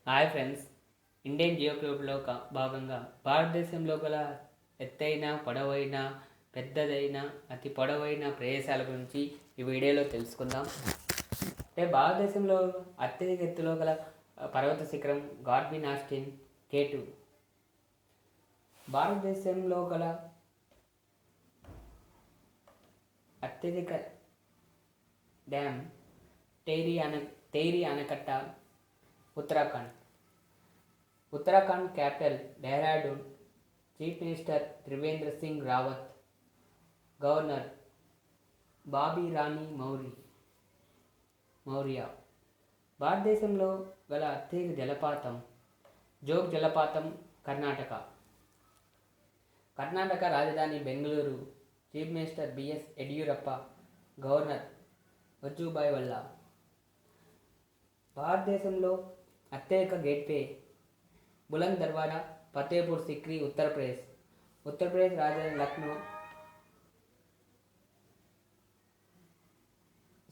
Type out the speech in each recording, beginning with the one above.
Hi friends, Indian జియోగ్రఫీలో భాగంగా భారతదేశంలో గల ఎత్తైన, పొడవైన, పెద్దదైన, అతి పొడవైన ప్రదేశాల గురించి ఈ వీడియోలో తెలుసుకుందాం. భారతదేశంలో అత్యధిక ఎత్తులో గల పర్వత శిఖరం గాడ్విన్ ఆస్టిన్ K2. భారతదేశంలో గల అత్యధిక డ్యామ్ తేరీ ఆనకట్ట, Uttarakhand capital Dehradun. Chief minister Trivendra Singh Rawat. Governor Baby Rani Maurya. భారతదేశంలో గల అత్యధిక జలపాతం జోగ్ జలపాతం, కర్ణాటక రాజధాని Bengaluru. Chief minister BS Yediyurappa. Governor Vajubhai Vala. భారతదేశంలో అత్యధిక గేట్వే బులంద్ దర్వాజా, ఫతేపూర్ సిక్రీ, ఉత్తరప్రదేశ్ రాజధాని Lucknow.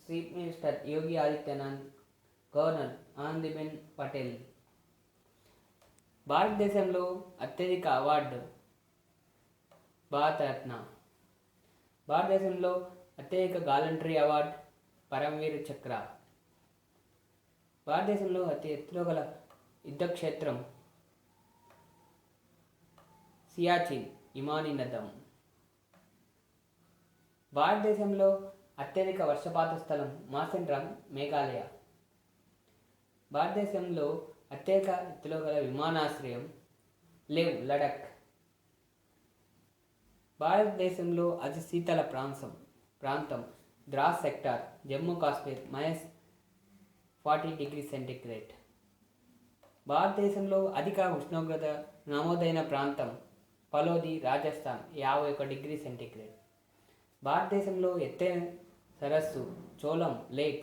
Chief minister Yogi Adityanath. Governor Anandiben Patel. భారతదేశంలో అత్యధిక అవార్డు భారతరత్న. భారతదేశంలో అత్యధిక గాలంటరీ అవార్డు పరమవీర్ చక్ర. భారతదేశంలో అతి ఎత్తులో గల యుద్ధక్షేత్రం సియాచిన్ హిమానీ నదం. భారతదేశంలో అత్యధిక వర్షపాత స్థలం మాసెండ్రామ్, మేఘాలయ. భారతదేశంలో అత్యధిక ఎత్తులో గల విమానాశ్రయం లేవ్, లడఖ్. భారతదేశంలో అతి శీతల ప్రాంతం Dras sector, Jammu Kashmir, -40 degree centigrade. భారతదేశంలో అధిక ఉష్ణోగ్రత నమోదైన ప్రాంతం పలోది, రాజస్థాన్, 51 డిగ్రీ సెంటీగ్రేడ్. భారతదేశంలో ఎత్తైన సరస్సు చోలం లేక్,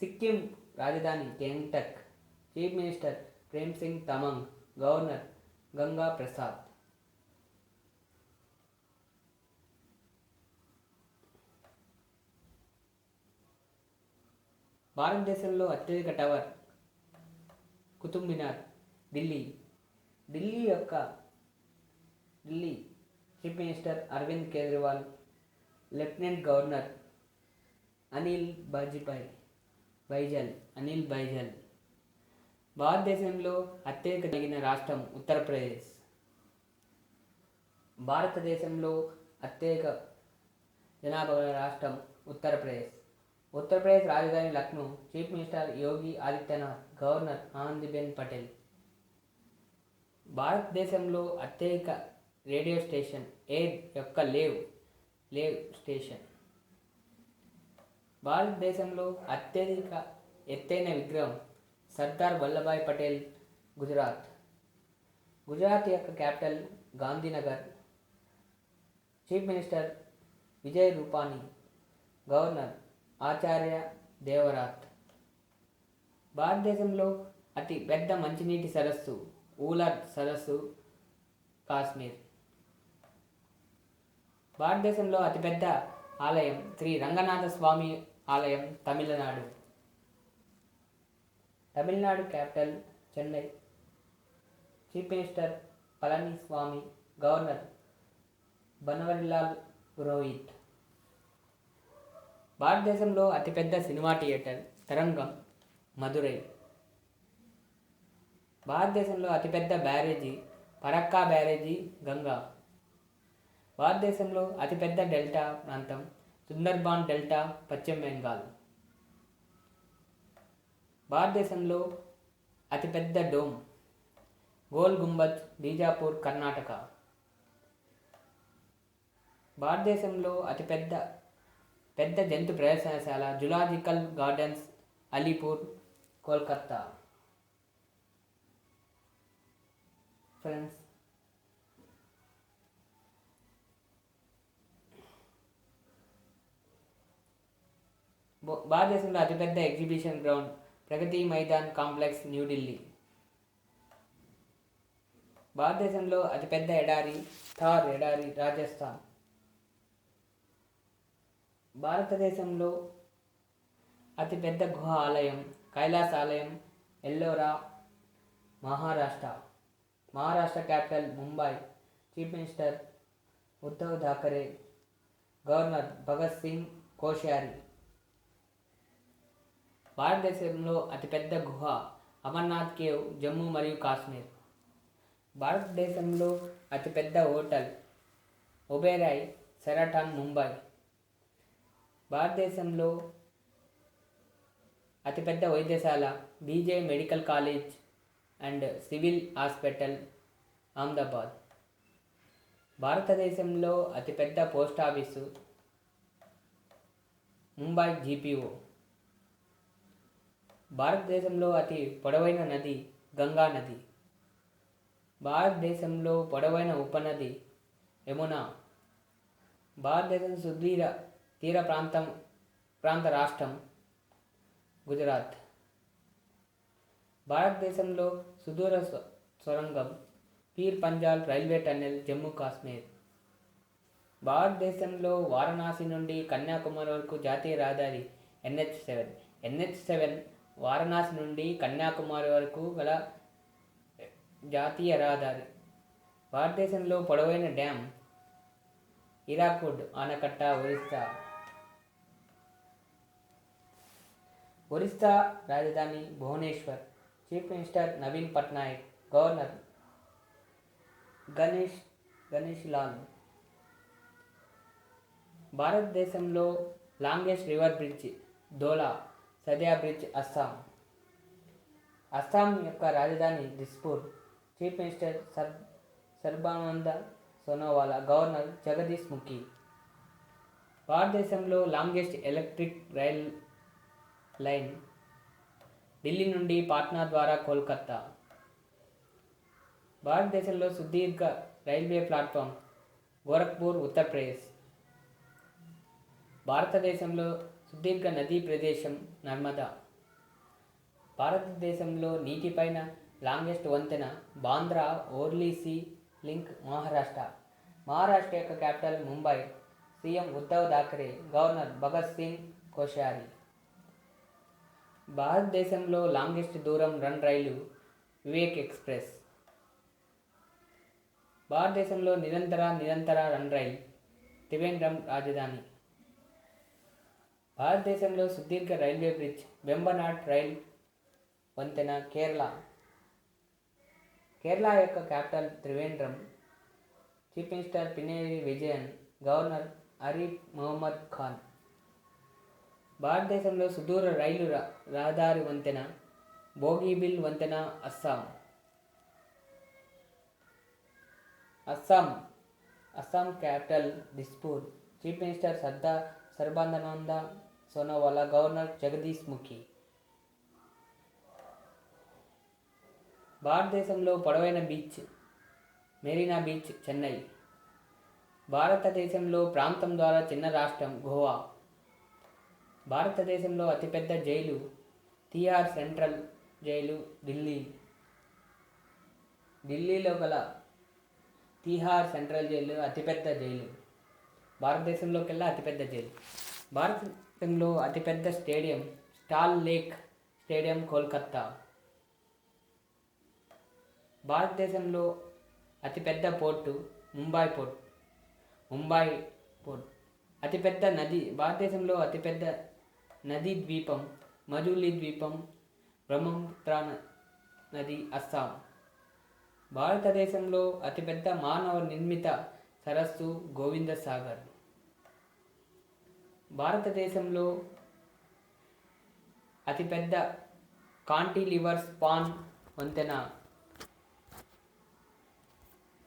సిక్కిం రాజధాని Gangtok. Chief minister Prem Singh Tamang. Governor Ganga Prasad. భారతదేశంలో అత్యధిక tower Qutub Minar, Delhi. Delhi chief minister Arvind Kejriwal. Lieutenant governor Anil Baijal. భారతదేశంలో అత్యధిక కలిగిన రాష్ట్రం ఉత్తరప్రదేశ్. భారతదేశంలో అత్యధిక జనాభా గల రాష్ట్రం ఉత్తరప్రదేశ్ రాజధాని Lucknow. Chief minister Yogi Adityanath. Governor Anandiben Patel. భారతదేశంలో అత్యధిక రేడియో స్టేషన్ ఎయిర్ యొక్క లేవ్ స్టేషన్. భారతదేశంలో అత్యధిక ఎత్తైన విగ్రహం సర్దార్ వల్లభాయ్ పటేల్, గుజరాత్ యొక్క capital Gandhinagar. Chief minister Vijay Rupani. Governor Acharya Devvrat. భారతదేశంలో అతి పెద్ద మంచినీటి సరస్సు ఊలర్ సరస్సు, కాశ్మీర్. భారతదేశంలో అతిపెద్ద ఆలయం శ్రీ రంగనాథ స్వామి ఆలయం, Tamil Nadu capital Chennai. Chief minister Palaniswami. Governor Banwarilal Purohit. భారతదేశంలో అతిపెద్ద సినిమా థియేటర్ తరంగం, మదురై. భారతదేశంలో అతిపెద్ద బ్యారేజీ ఫరక్కా బ్యారేజీ, గంగా. భారతదేశంలో అతిపెద్ద డెల్టా ప్రాంతం సుందర్బాన్ డెల్టా, పశ్చిమ బెంగాల్. భారతదేశంలో అతిపెద్ద డోమ్ గోల్ గుంబజ్, బీజాపూర్, కర్ణాటక. భారతదేశంలో అతిపెద్ద జంతు ప్రదర్శనశాల zoological gardens, Alipore, Kolkata. Friends, భారతదేశంలో అతిపెద్ద exhibition ground Pragati Maidan complex, New Delhi. భారతదేశంలో అతిపెద్ద ఎడారి థార్ ఎడారి, రాజస్థాన్. భారతదేశంలో అతిపెద్ద గుహ ఆలయం Kailasalayam, Ellora, Maharashtra capital Mumbai. Chief minister Uddhav Thackeray. Governor Bhagat Singh Koshyari. భారతదేశంలో అతిపెద్ద గుహ అమర్నాథ్ కేవ్, జమ్మూ మరియు కాశ్మీర్. భారతదేశంలో అతిపెద్ద హోటల్ ఒబెరాయ్ షెరాటన్, ముంబై. భారతదేశంలో అతిపెద్ద వైద్యశాల బీజే medical college and civil hospital, Ahmedabad. భారతదేశంలో అతిపెద్ద పోస్ట్ ఆఫీసు ముంబై జీపీఓ. భారతదేశంలో అతి పొడవైన నది గంగా నది. భారతదేశంలో పొడవైన ఉపనది యమునా. భారతదేశం సుదీర తీర ప్రాంత రాష్ట్రం గుజరాత్. భారతదేశంలో సుదూర సొరంగం peer Panjal railway tunnel, Jammu Kashmir. భారతదేశంలో వారణాసి నుండి కన్యాకుమారి వరకు జాతీయ రహదారి NH7 వారణాసి నుండి కన్యాకుమారి వరకు గల జాతీయ రహదారి. భారతదేశంలో పొడవైన డ్యామ్ హీరాకుడ్ ఆనకట్ట, ఒరిస్సా రాజధాని Bhubaneswar. Chief minister Naveen Patnaik. Governor Ganesh Lal. భారతదేశంలో longest river bridge Dhola Sadiya bridge, Assam. Assam యొక్క రాజధాని Dispur. Chief minister Sarbananda Sonowala. Governor Jagdish Mukhi. భారతదేశంలో longest electric rail line Delhi నుండి పాట్నా ద్వారా కోల్కతా. భారతదేశంలో సుదీర్ఘ రైల్వే ప్లాట్ఫామ్ గోరఖ్పూర్, ఉత్తరప్రదేశ్. భారతదేశంలో సుదీర్ఘ నదీ ప్రదేశం నర్మదా. భారతదేశంలో నీటిపైన లాంగెస్ట్ వంతెన బాంద్రా ఓర్లీ సీ లింక్, మహారాష్ట్ర యొక్క capital Mumbai. CM Uddhav Thackeray. Governor Bhagat Singh Koshyari. భారతదేశంలో లాంగెస్ట్ దూరం రన్ రైలు వివేక్ ఎక్స్ప్రెస్. భారతదేశంలో నిరంతర రన్ రైల్ త్రివేంద్రం, రాజధాని. భారతదేశంలో సుదీర్ఘ రైల్వే బ్రిడ్జ్ వెంబనాడ్ రైల్ వంతెన, కేరళ యొక్క capital Trivandrum. Chief minister Pinarayi Vijayan. Governor Arif Mohammed Khan. భారతదేశంలో సుదూర రైలు రహదారి వంతెన బోగీబిల్ వంతెన, Assam capital Dispur. Chief minister Sarbananda Sonowala. Governor Jagdish Mukhi. భారతదేశంలో పొడవైన బీచ్ మెరీనా బీచ్, చెన్నై. భారతదేశంలో ప్రాంతం ద్వారా చిన్న రాష్ట్రం గోవా. భారతదేశంలో అతిపెద్ద జైలు తిహార్ సెంట్రల్ జైలు, ఢిల్లీలో గల తిహార్ సెంట్రల్ జైలు అతిపెద్ద జైలు. భారతదేశంలోకెల్లా అతిపెద్ద జైలు. భారతదేశంలో అతిపెద్ద stadium stall lake stadium, Kolkata. భారతదేశంలో అతిపెద్ద పోర్టు ముంబై పోర్ట్. అతిపెద్ద నది భారతదేశంలో అతిపెద్ద నదీ ద్వీపం మజులీ ద్వీపం, బ్రహ్మపుత్ర నది, అస్సాం. భారతదేశంలో అతిపెద్ద మానవ నిర్మిత సరస్సు గోవింద సాగర్. భారతదేశంలో అతిపెద్ద కాంటిలివర్ స్పాన్ వంతెన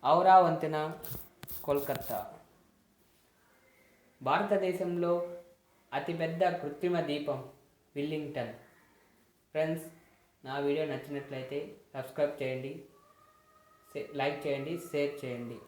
ఔరా వంతెన, కోల్కతా. భారతదేశంలో అతిపెద్ద కృత్రిమ దీపం విల్లింగ్టన్. ఫ్రెండ్స్, నా వీడియో నచ్చినట్లయితే సబ్స్క్రైబ్ చేయండి, లైక్ చేయండి, షేర్ చేయండి.